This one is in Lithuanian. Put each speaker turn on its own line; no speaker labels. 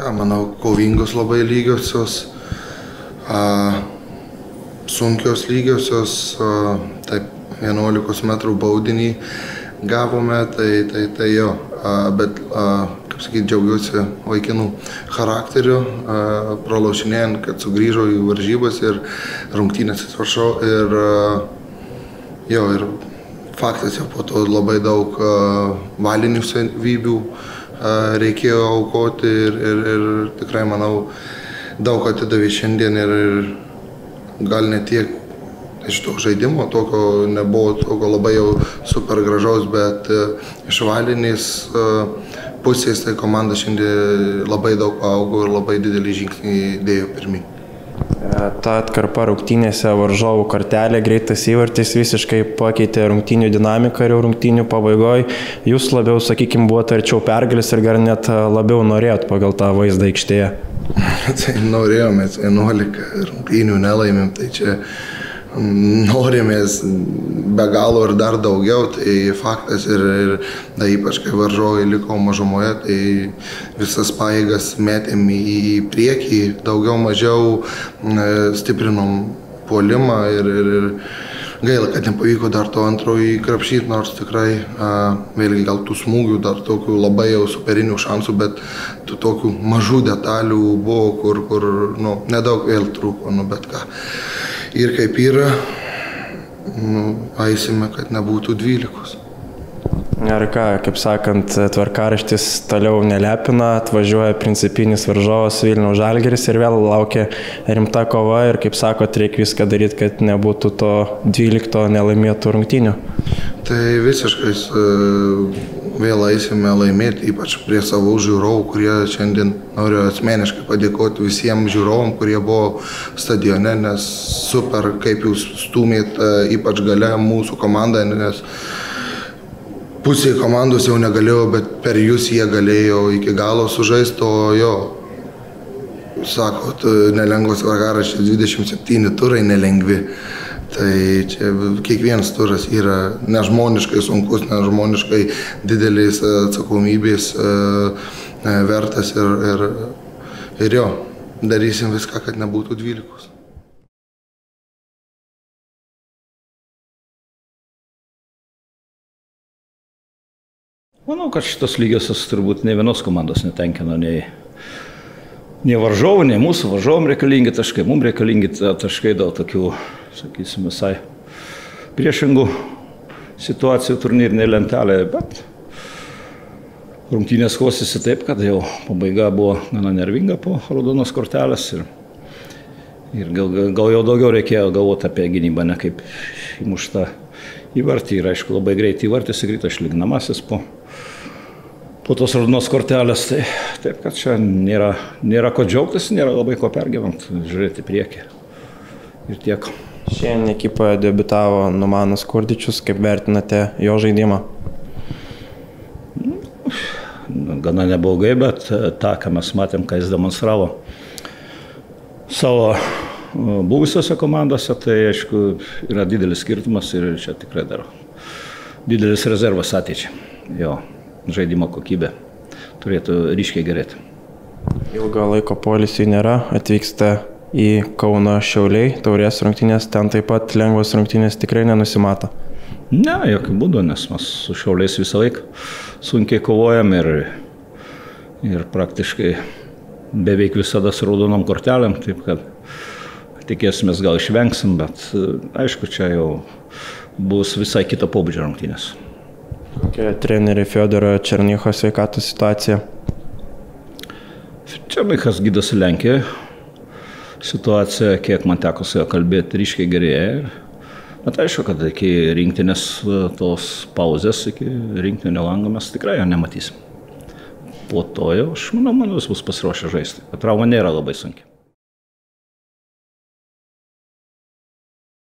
Manau, kovingos labai lygiosios, sunkios lygiosios, taip 11 metrų baudinį gavome, tai jo, bet, kaip sakyti, džiaugiuosi vaikinų charakteriu, pralaušinėjant, kad sugrįžo į varžybas ir rungtynės, atsiprašau, ir faktas jau po to labai daug valinių savybių reikėjo aukoti ir tikrai, manau, daug atidavė šiandien ir gal ne tiek iš to žaidimo, tokio nebuvo tokio labai jau super gražaus, bet iš valinės pusės tai komanda šiandien labai daug augo ir labai didelį žingsnį dėjo pirmin.
Ta atkarpa rungtynėse varžovų kortelė, greitas įvartis visiškai pakeitė rungtynių dinamiką ir rungtynių pabaigoje. Jūs labiau, sakykime, buvote arčiau pergalės ir gal net labiau norėjot pagal tą vaizdą aikštėje.
Tai norėjomės 11 rungtynių nelaimėm, tai čia norimės be galo ir dar daugiau, tai faktas ir ypač kai varžovai liko mažumoje, tai visas pajėgas metėm į priekį, daugiau mažiau stiprinom puolimą ir gaila, kad nepavyko dar to antrojo įkrapšyti, nors tikrai vėlgi gal tų smūgių dar tokių labai jau superinių šansų, bet tų tokių mažų detalių buvo, kur nedaug vėl trūko, bet ką. Ir kaip yra, eisime, kad nebūtų 12.
Ar ką, kaip sakant, tvarkaraštis toliau nelepina, atvažiuoja principinis varžovas Vilniaus Žalgiris ir vėl laukia rimta kova ir, kaip sakot, reikia viską daryti, kad nebūtų to 12 nelaimėtų rungtynių.
Tai visiškai vėl eisime laimėti, ypač prie savo žiūrovų, kurie šiandien noriu asmeniškai padėkoti visiems žiūrovom, kurie buvo stadione, nes super, kaip jūs stūmėt, ypač gale mūsų komandą, nes pusė komandos jau negalėjo, bet per jūs jie galėjo iki galo sužaisti, o jo, sakot, nelengvas tvarkaraštis, 27 turai nelengvi. Tai čia kiekvienas turas yra nežmoniškai sunkus, nežmoniškai didelės atsakomybės vertas ir jo, darysim viską, kad nebūtų 12.
Manau, kad šitos lygiosios turbūt ne vienos komandos netenkino, nei varžovų, nei mūsų varžovom reikalingi taškai, mums reikalingi taškai dėl tokių, sakysim, visai priešingų situacijų turnyrinėje lentelėje, bet rungtynės klostėsi taip, kad jau pabaiga buvo gana nervinga po raudonos kortelės ir gal jau daugiau reikėjo galvoti apie gynybą, ne kaip įmuštą įvartį ir aišku labai greitai įvartis įkrito išlyginamasis po tos raudonos kortelės, tai taip, kad čia nėra ko džiaugtis, nėra labai ko pergyvent, žiūrėti priekį ir tiek.
Šiandien ekipoje debiutavo Numanas Kurdičius, kaip vertinate jo žaidimą?
Gana neblogai, bet tą, ką mes matėm, ką jis demonstravo savo buvusiose komandose, tai aišku yra didelis skirtumas ir čia tikrai dar didelis rezervas ateičiai. Jo žaidimo kokybė turėtų ryškiai gerėti.
Ilgo laiko poilsiui nėra, atvyksta į Kauno Šiauliai, taurės rungtynės, ten taip pat lengvos rungtynės tikrai nenusimato.
Ne, jokių būdų, nes mes su Šiauliais visą laiką sunkiai kovojam ir praktiškai beveik visada su raudonom kortelėm, taip kad tikėsimės gal išvengsim, bet aišku, čia jau bus visai kito pobūdžio rungtynės.
Kokia trenerį Fiodoro Černycho sveikatos situacija?
Černychas gydosi Lenkijoje. Situacija, kiek man teko su juo kalbėti, ryškiai gerėja. Bet aišku, kad iki rinktinės tos pauzės, iki rinktinio lango mes tikrai jo nematysim. Po to jau, aš manau, jis bus pasiruošę žaisti. Trauma nėra labai sunki.